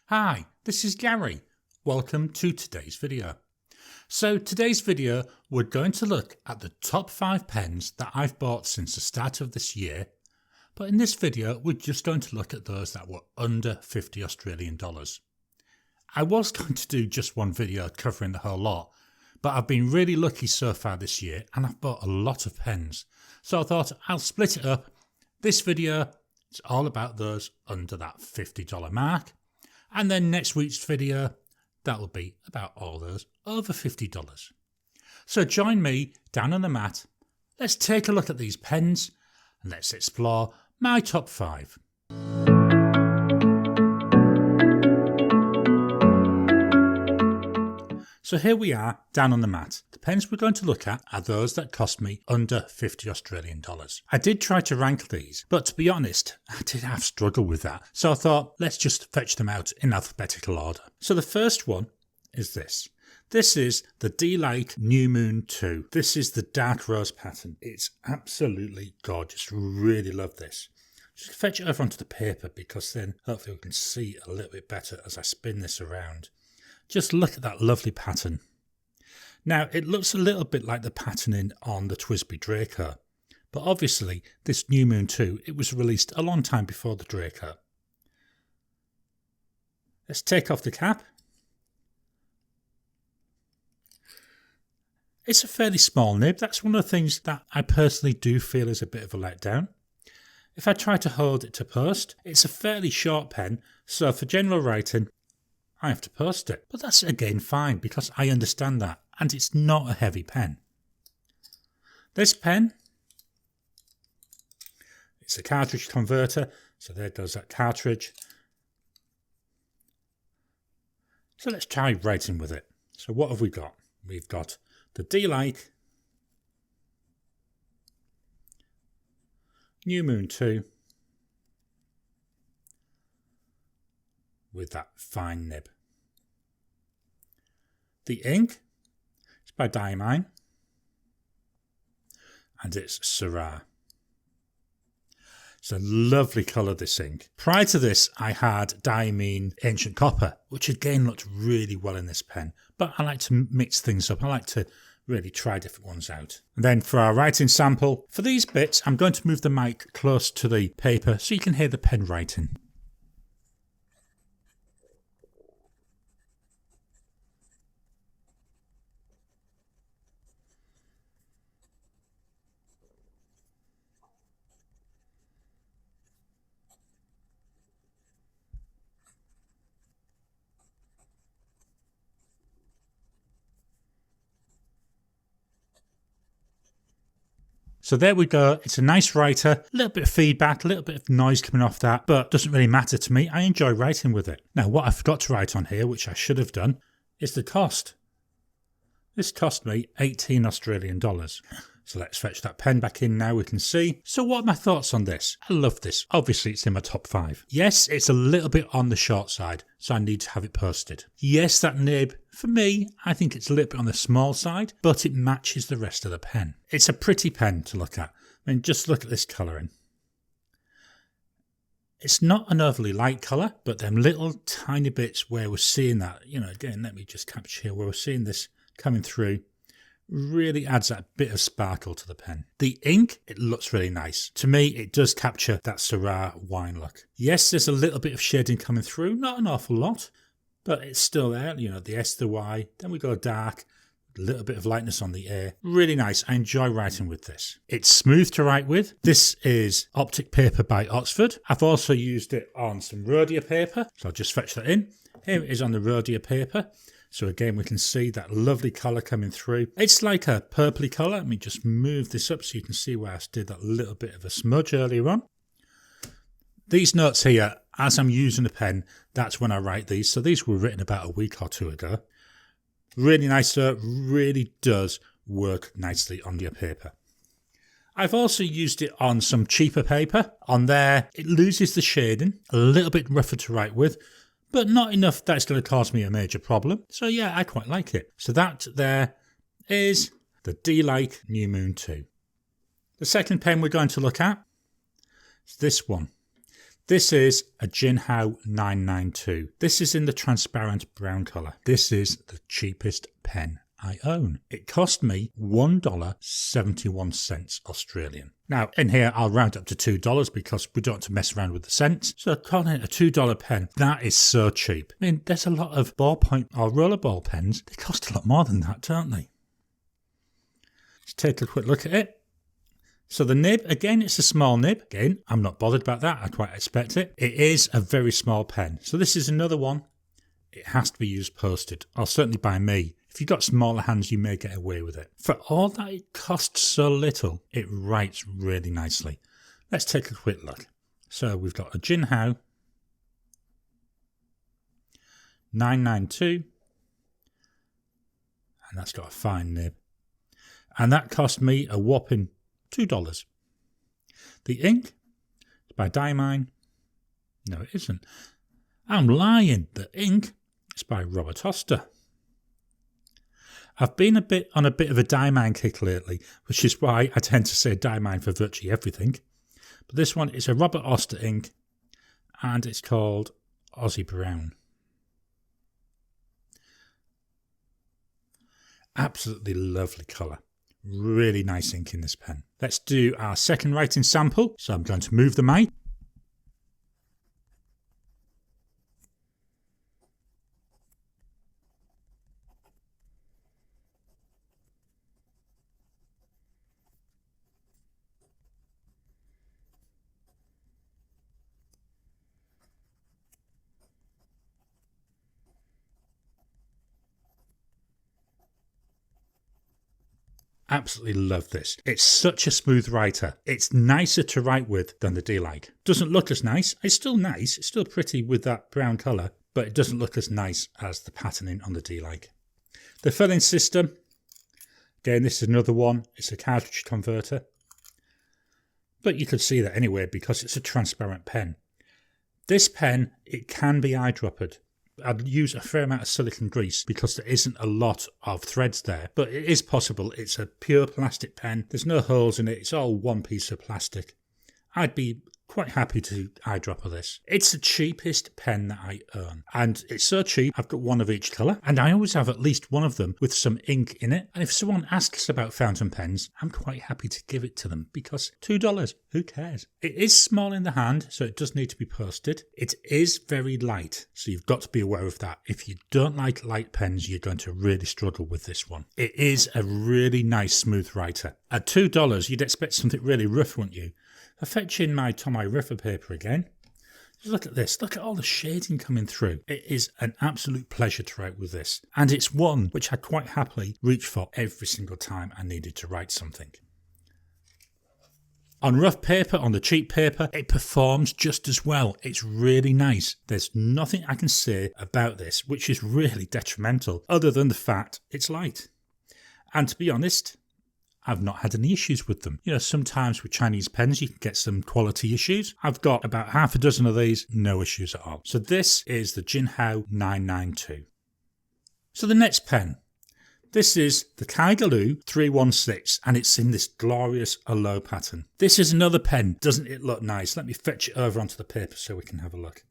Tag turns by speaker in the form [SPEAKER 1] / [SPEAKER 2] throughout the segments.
[SPEAKER 1] Hi, this is Gary. Welcome to today's video. So today's video, we're going to look at the top 5 pens that I've bought since the start of this year. But in this video, we're just going to look at those that were under 50 Australian dollars. I was going to do just one video covering the whole lot, but I've been really lucky so far this year and I've bought a lot of pens. So I thought I'll split it up. This video is all about those under that $50 mark. And then next week's video, that will be about all those over $50. So join me down on the mat. Let's take a look at these pens and let's explore my top 5. So here we are down on the mat. The pens we're going to look at are those that cost me under 50 Australian dollars. I did try to rank these, but to be honest, I did have struggle with that. So I thought, let's just fetch them out in alphabetical order. So the first one is this. This is the Delike New Moon 2. This is the dark rose pattern. It's absolutely gorgeous. Really love this. Just fetch it over onto the paper because then hopefully we can see a little bit better as I spin this around. Just look at that lovely pattern. Now, it looks a little bit like the patterning on the Twisby Draco, but obviously this New Moon 2, it was released a long time before the Draco. Let's take off the cap. It's a fairly small nib. That's one of the things that I personally do feel is a bit of a letdown. If I try to hold it to post, it's a fairly short pen, so for general writing, I have to post it, but that's again fine because I understand that and it's not a heavy pen. This pen, it's a cartridge converter, so there goes that cartridge. So let's try writing with it. So what have we got? We've got the Delike New Moon 2 with that fine nib. The ink is by Diamine and it's Syrah. It's a lovely colour, this ink. Prior to this I had Diamine Ancient Copper, which again looked really well in this pen, but I like to mix things up. I like to really try different ones out. And then for our writing sample, for these bits I'm going to move the mic close to the paper so you can hear the pen writing. So there we go, it's a nice writer, a little bit of feedback, a little bit of noise coming off that, but doesn't really matter to me, I enjoy writing with it. Now what I forgot to write on here, which I should have done, is the cost. This cost me 18 Australian dollars. So let's fetch that pen back in now, we can see. So what are my thoughts on this? I love this. Obviously it's in my top 5. Yes, it's a little bit on the short side, so I need to have it posted. Yes, that nib, for me, I think it's a little bit on the small side, but it matches the rest of the pen. It's a pretty pen to look at. I mean, just look at this colouring. It's not an overly light colour, but them little tiny bits where we're seeing that, again, let me just capture here, where we're seeing this coming through, really adds that bit of sparkle to the pen. The ink, it looks really nice. To me, it does capture that Syrah wine look. Yes, there's a little bit of shading coming through, not an awful lot, but it's still there, the S, the Y, then we go dark, a little bit of lightness on the A. Really nice, I enjoy writing with this. It's smooth to write with. This is optic paper by Oxford. I've also used it on some Rhodia paper, so I'll just fetch that in. Here it is on the Rhodia paper. So again, we can see that lovely colour coming through. It's like a purpley colour. Let me just move this up so you can see where I did that little bit of a smudge earlier on. These notes here, as I'm using the pen, that's when I write these. So these were written about a week or two ago. Really nice, sir. Really does work nicely on your paper. I've also used it on some cheaper paper. On there, it loses the shading, a little bit rougher to write with, but not enough that it's going to cause me a major problem. So yeah, I quite like it. So that there is the Delike New Moon 2. The second pen we're going to look at is this one. This is a Jinhao 992. This is in the transparent brown colour. This is the cheapest pen I own. It cost me $1.71 Australian. Now, in here, I'll round up to $2 because we don't want to mess around with the cents. So calling it a $2 pen, that is so cheap. I mean, there's a lot of ballpoint or rollerball pens. They cost a lot more than that, don't they? Let's take a quick look at it. So the nib, again, it's a small nib. Again, I'm not bothered about that. I quite expect it. It is a very small pen. So this is another one. It has to be used posted, or certainly by me. If you've got smaller hands, you may get away with it. For all that it costs so little, it writes really nicely. Let's take a quick look. So we've got a Jinhao 992, and that's got a fine nib. And that cost me a whopping $2. The ink is by Diamine. No, it isn't. I'm lying. The ink is by Oster. I've been on a bit of a Diamine kick lately, which is why I tend to say Diamine for virtually everything. But this one is a Oster ink, and it's called Aussie Brown. Absolutely lovely colour. Really nice ink in this pen. Let's do our second writing sample. So I'm going to move the mic. Absolutely love this. It's such a smooth writer. It's nicer to write with than the Delike. Doesn't look as nice. It's still nice. It's still pretty with that brown colour, but it doesn't look as nice as the patterning on the Delike. The filling system, again, this is another one. It's a cartridge converter, but you could see that anyway because it's a transparent pen. This pen, it can be eyedroppered. I'd use a fair amount of silicone grease because there isn't a lot of threads there, but it is possible. It's a pure plastic pen. There's no holes in it. It's all one piece of plastic. I'd be quite happy to eyedropper this. It's the cheapest pen that I own, and it's so cheap. I've got one of each colour, and I always have at least one of them with some ink in it. And if someone asks about fountain pens, I'm quite happy to give it to them because $2, who cares? It is small in the hand, so it does need to be posted. It is very light, so you've got to be aware of that. If you don't like light pens, you're going to really struggle with this one. It is a really nice smooth writer. At $2, you'd expect something really rough, wouldn't you? I fetch in my Tomy River paper again. Just look at this. Look at all the shading coming through. It is an absolute pleasure to write with this. And it's one which I quite happily reach for every single time I needed to write something. On rough paper, on the cheap paper, it performs just as well. It's really nice. There's nothing I can say about this which is really detrimental other than the fact it's light. And to be honest, I've not had any issues with them. You know, sometimes with Chinese pens you can get some quality issues. I've got about half a dozen of these, no issues at all. So this is the Jinhao 992. So the next pen. This is the KAIGALU 316 and it's in this glorious aloe pattern. This is another pen. Doesn't it look nice? Let me fetch it over onto the paper so we can have a look.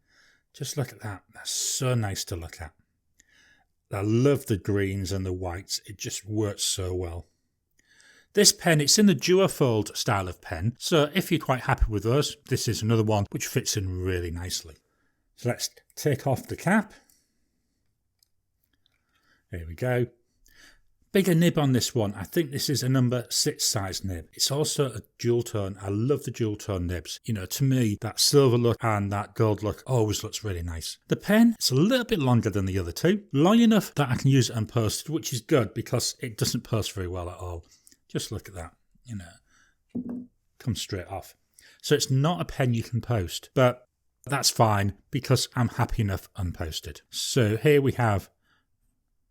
[SPEAKER 1] Just look at that. That's so nice to look at. I love the greens and the whites. It just works so well. This pen, it's in the duofold style of pen, so if you're quite happy with those, this is another one which fits in really nicely. So let's take off the cap. There we go. Bigger nib on this one. I think this is a number 6 size nib. It's also a dual tone. I love the dual tone nibs. You know, to me, that silver look and that gold look always looks really nice. The pen, it's a little bit longer than the other two. Long enough that I can use it unposted, which is good because it doesn't post very well at all. Just look at that, you know, comes straight off. So it's not a pen you can post, but that's fine because I'm happy enough unposted. So here we have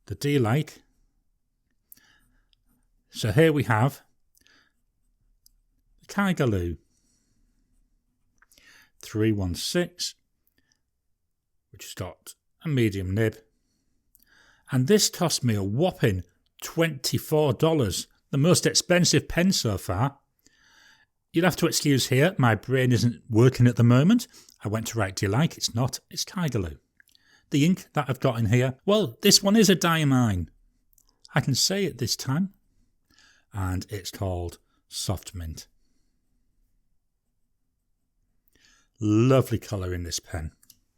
[SPEAKER 1] the Delike. So here we have the KAIGALU 316, which has got a medium nib. And this cost me a whopping $24. The most expensive pen so far. You'll have to excuse here, my brain isn't working at the moment. I went to write Delike, it's not, it's KAIGALU. The ink that I've got in here, well, this one is a Diamine. I can say it this time. And it's called Soft Mint. Lovely colour in this pen.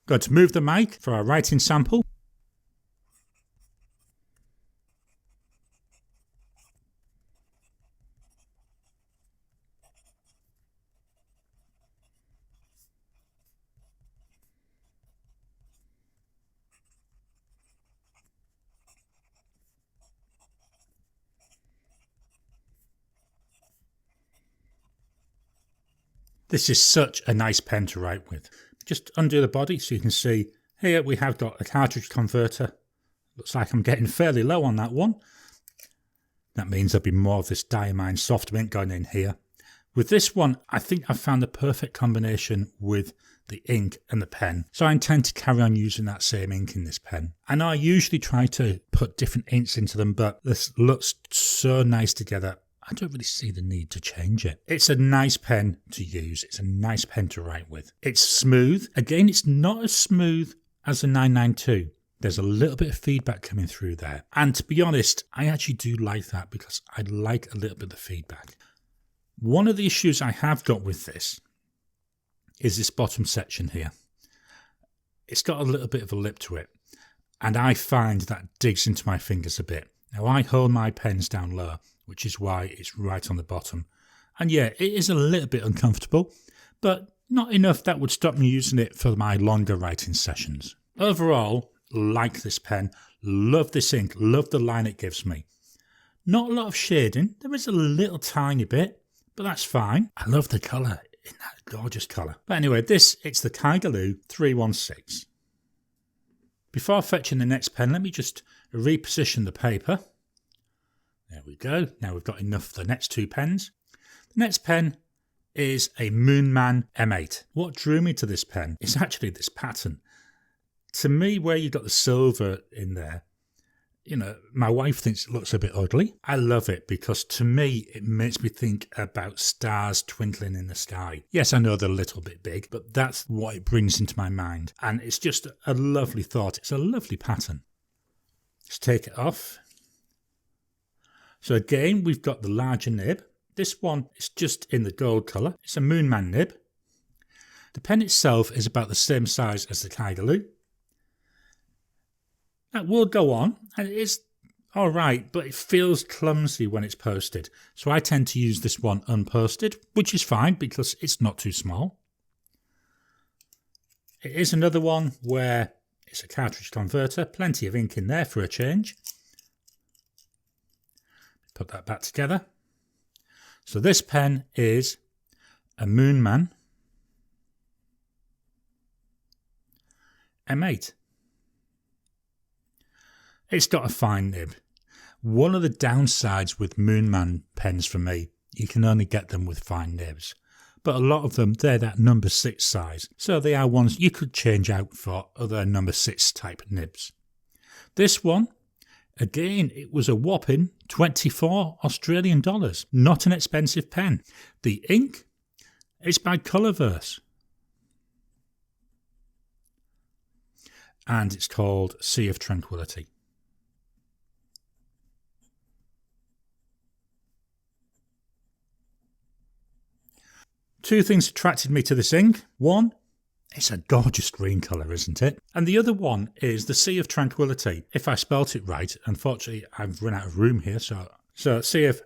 [SPEAKER 1] Going to move the mic for our writing sample. This is such a nice pen to write with. Just undo the body so you can see here we have got a cartridge converter. Looks like I'm getting fairly low on that one. That means there'll be more of this Diamine Soft Mint going in here. With this one, I think I've found the perfect combination with the ink and the pen. So I intend to carry on using that same ink in this pen. I know I usually try to put different inks into them, but this looks so nice together. I don't really see the need to change it. It's a nice pen to use. It's a nice pen to write with. It's smooth. Again, it's not as smooth as the 992. There's a little bit of feedback coming through there. And to be honest, I actually do like that because I like a little bit of feedback. One of the issues I have got with this is this bottom section here. It's got a little bit of a lip to it. And I find that digs into my fingers a bit. Now I hold my pens down low, which is why it's right on the bottom. And yeah, it is a little bit uncomfortable, but not enough that would stop me using it for my longer writing sessions. Overall, like this pen, love this ink, love the line it gives me. Not a lot of shading, there is a little tiny bit, but that's fine. I love the colour, isn't that a gorgeous colour? But anyway, it's the KAIGALU 316. Before fetching the next pen, let me just reposition the paper. There we go. Now we've got enough for the next two pens. The next pen is a Moonman M8. What drew me to this pen is actually this pattern. To me, where you've got the silver in there, you know, my wife thinks it looks a bit ugly. I love it because to me, it makes me think about stars twinkling in the sky. Yes, I know they're a little bit big, but that's what it brings into my mind. And it's just a lovely thought. It's a lovely pattern. Let's take it off. So again, we've got the larger nib. This one is just in the gold colour. It's a Moonman nib. The pen itself is about the same size as the KAIGALU. That will go on, and it is alright, but it feels clumsy when it's posted. So I tend to use this one unposted, which is fine because it's not too small. It is another one where it's a cartridge converter, plenty of ink in there for a change. Put that back together. So this pen is a Moonman M8. It's got a fine nib. One of the downsides with Moonman pens for me, you can only get them with fine nibs. But a lot of them, they're that number 6 size. So they are ones you could change out for other number 6 type nibs. This one, again, it was a whopping 24 Australian dollars. Not an expensive pen. The ink is by Colorverse. And it's called Sea of Tranquility. Two things attracted me to this ink. One, it's a gorgeous green colour, isn't it? And the other one is the Sea of Tranquility. If I spelt it right, unfortunately I've run out of room here, so Sea of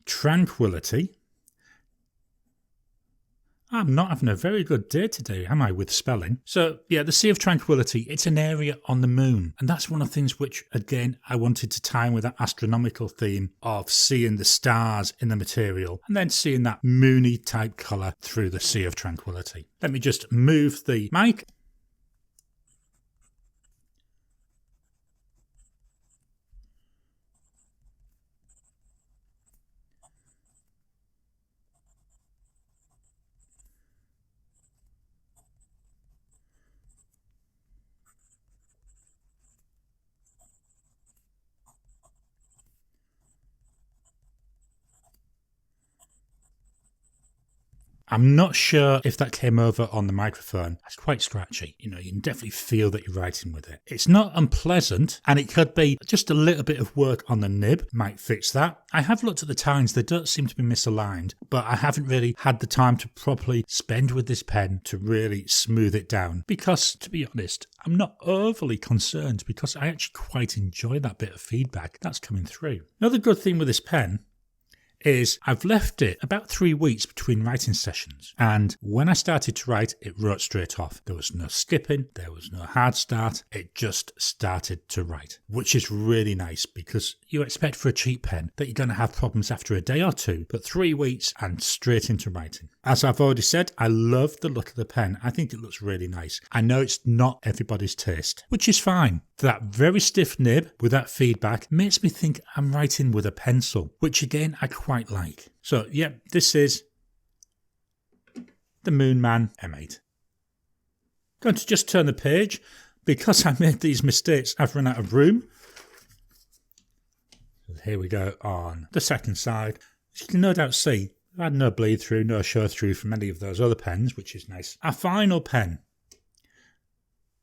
[SPEAKER 1] Tranquility. I'm not having a very good day today, am I, with spelling? So, yeah, the Sea of Tranquility, it's an area on the moon. And that's one of the things which, again, I wanted to tie in with that astronomical theme of seeing the stars in the material and then seeing that moony type colour through the Sea of Tranquility. Let me just move the mic. I'm not sure if that came over on the microphone. It's quite scratchy. You know, you can definitely feel that you're writing with it. It's not unpleasant, and it could be just a little bit of work on the nib might fix that. I have looked at the tines. They don't seem to be misaligned, but I haven't really had the time to properly spend with this pen to really smooth it down because, to be honest, I'm not overly concerned because I actually quite enjoy that bit of feedback that's coming through. Another good thing with this pen is I've left it about 3 weeks between writing sessions, and when I started to write, it wrote straight off. There was no skipping, there was no hard start, it just started to write, which is really nice because you expect for a cheap pen that you're going to have problems after a day or two, but 3 weeks and straight into writing. As I've already said, I love the look of the pen. I think it looks really nice. I know it's not everybody's taste, which is fine. That very stiff nib with that feedback makes me think I'm writing with a pencil, which again I quite like. So yeah, this is the Moonman M8. Going to just turn the page. Because I made these mistakes, I've run out of room. Here we go on the second side. As you can no doubt see, I've had no bleed through, no show through from any of those other pens, which is nice. Our final pen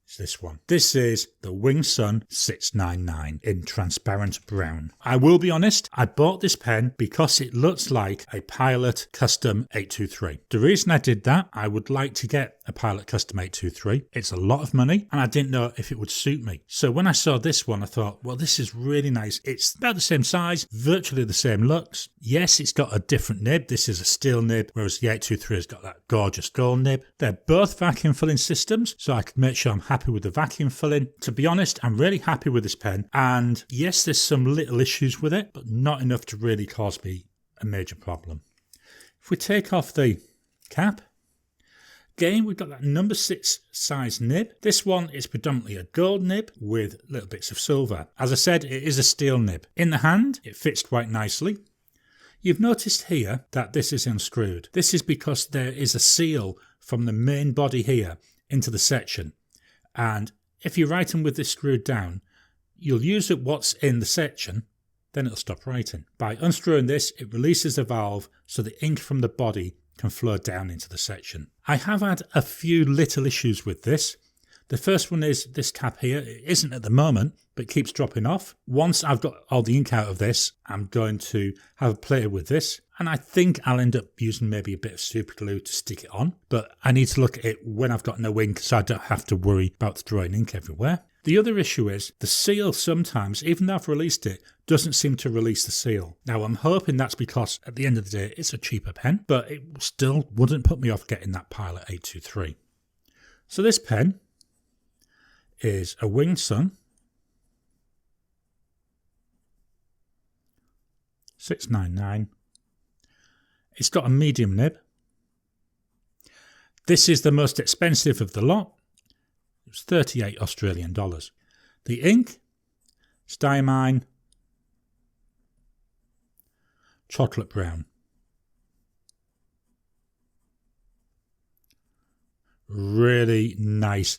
[SPEAKER 1] is this one. This is the Wing Sun 699 in transparent brown. I will be honest, I bought this pen because it looks like a Pilot Custom 823. The reason I did that, I would like to get a Pilot Custom 823. It's a lot of money and I didn't know if it would suit me. So when I saw this one, I thought, well, this is really nice. It's about the same size, virtually the same looks. Yes, it's got a different nib. This is a steel nib, whereas the 823 has got that gorgeous gold nib. They're both vacuum filling systems, so I can make sure I'm happy with the vacuum filling. To be honest, I'm really happy with this pen. And yes, there's some little issues with it, but not enough to really cause me a major problem. If we take off the cap, again, we've got that number 6 size nib. This one is predominantly a gold nib with little bits of silver. As I said, it is a steel nib. In the hand, it fits quite nicely. You've noticed here that this is unscrewed. This is because there is a seal from the main body here into the section. And if you're writing with this screwed down, you'll use it what's in the section, then it'll stop writing. By unscrewing this, it releases a valve so the ink from the body can flow down into the section. I have had a few little issues with this. The first one is this cap here. It isn't at the moment, but it keeps dropping off. Once I've got all the ink out of this, I'm going to have a play with this. And I think I'll end up using maybe a bit of super glue to stick it on. But I need to look at it when I've got no ink so I don't have to worry about throwing ink everywhere. The other issue is the seal sometimes, even though I've released it, doesn't seem to release the seal. Now I'm hoping that's because at the end of the day it's a cheaper pen, but it still wouldn't put me off getting that Pilot 823. So this pen is a Wing Sun 699. It's got a medium nib. This is the most expensive of the lot. It was 38 Australian dollars. The ink is Diamine chocolate brown. Really nice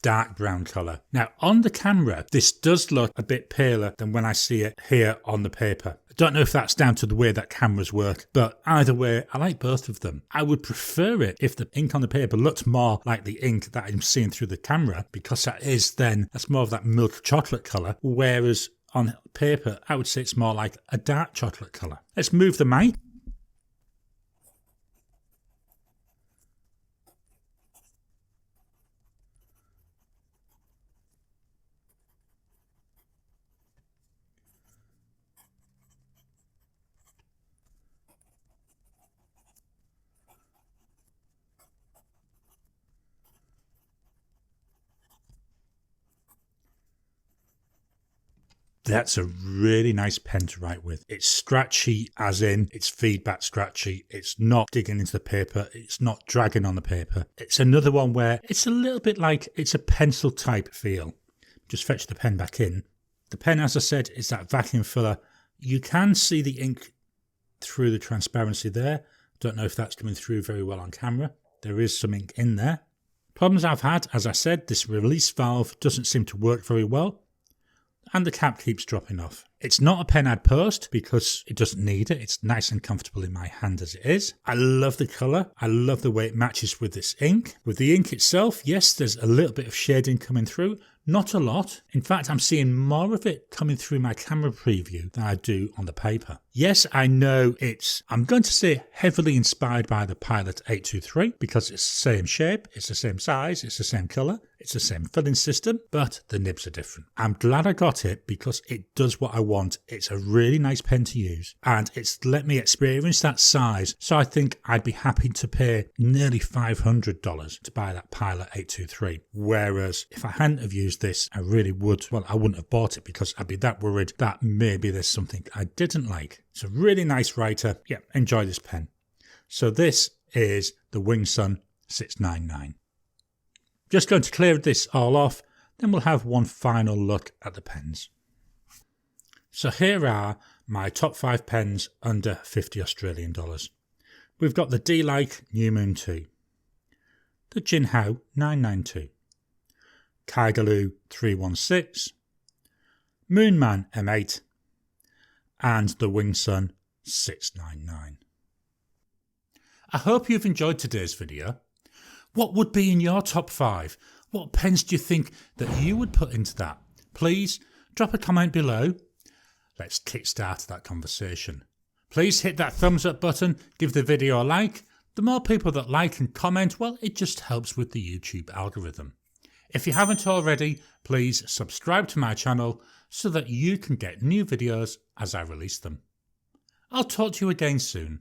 [SPEAKER 1] dark brown colour. Now on the camera this does look a bit paler than when I see it here on the paper. I don't know if that's down to the way that cameras work, but either way I like both of them. I would prefer it if the ink on the paper looked more like the ink that I'm seeing through the camera, because that's more of that milk chocolate colour, whereas on paper I would say it's more like a dark chocolate colour. Let's move the mic. That's a really nice pen to write with. It's scratchy as in it's feedback scratchy. It's not digging into the paper. It's not dragging on the paper. It's another one where it's a little bit like it's a pencil type feel. Just fetch the pen back in. The pen, as I said, is that vacuum filler. You can see the ink through the transparency there. Don't know if that's coming through very well on camera. There is some ink in there. Problems I've had, as I said, this release valve doesn't seem to work very well. and the cap keeps dropping off. It's not a pen I'd post because it doesn't need it. It's nice and comfortable in my hand as it is. I love the colour. I love the way it matches with this ink. With the ink itself, yes, there's a little bit of shading coming through. Not a lot. In fact, I'm seeing more of it coming through my camera preview than I do on the paper. Yes, I know it's, I'm going to say, heavily inspired by the Pilot 823 because it's the same shape, it's the same size, it's the same colour, it's the same filling system, but the nibs are different. I'm glad I got it because it does what I want. It's a really nice pen to use and it's let me experience that size. So I think I'd be happy to pay nearly $500 to buy that Pilot 823. Whereas if I hadn't have used this, I really would, well, I wouldn't have bought it because I'd be that worried that maybe there's something I didn't like. It's a really nice writer. Yeah, enjoy this pen. So this is the Wingsun 699. Just going to clear this all off, then we'll have one final look at the pens. So here are my top 5 pens under 50 Australian dollars. We've got the Delike New Moon 2, the Jinhao 992, KAIGALU 316, Moonman M8, and the Wingsun 699. I hope you've enjoyed today's video. What would be in your top 5? What pens do you think that you would put into that? Please drop a comment below. Let's kickstart that conversation. Please hit that thumbs up button, give the video a like. The more people that like and comment, well, it just helps with the YouTube algorithm. If you haven't already, please subscribe to my channel so that you can get new videos as I release them. I'll talk to you again soon.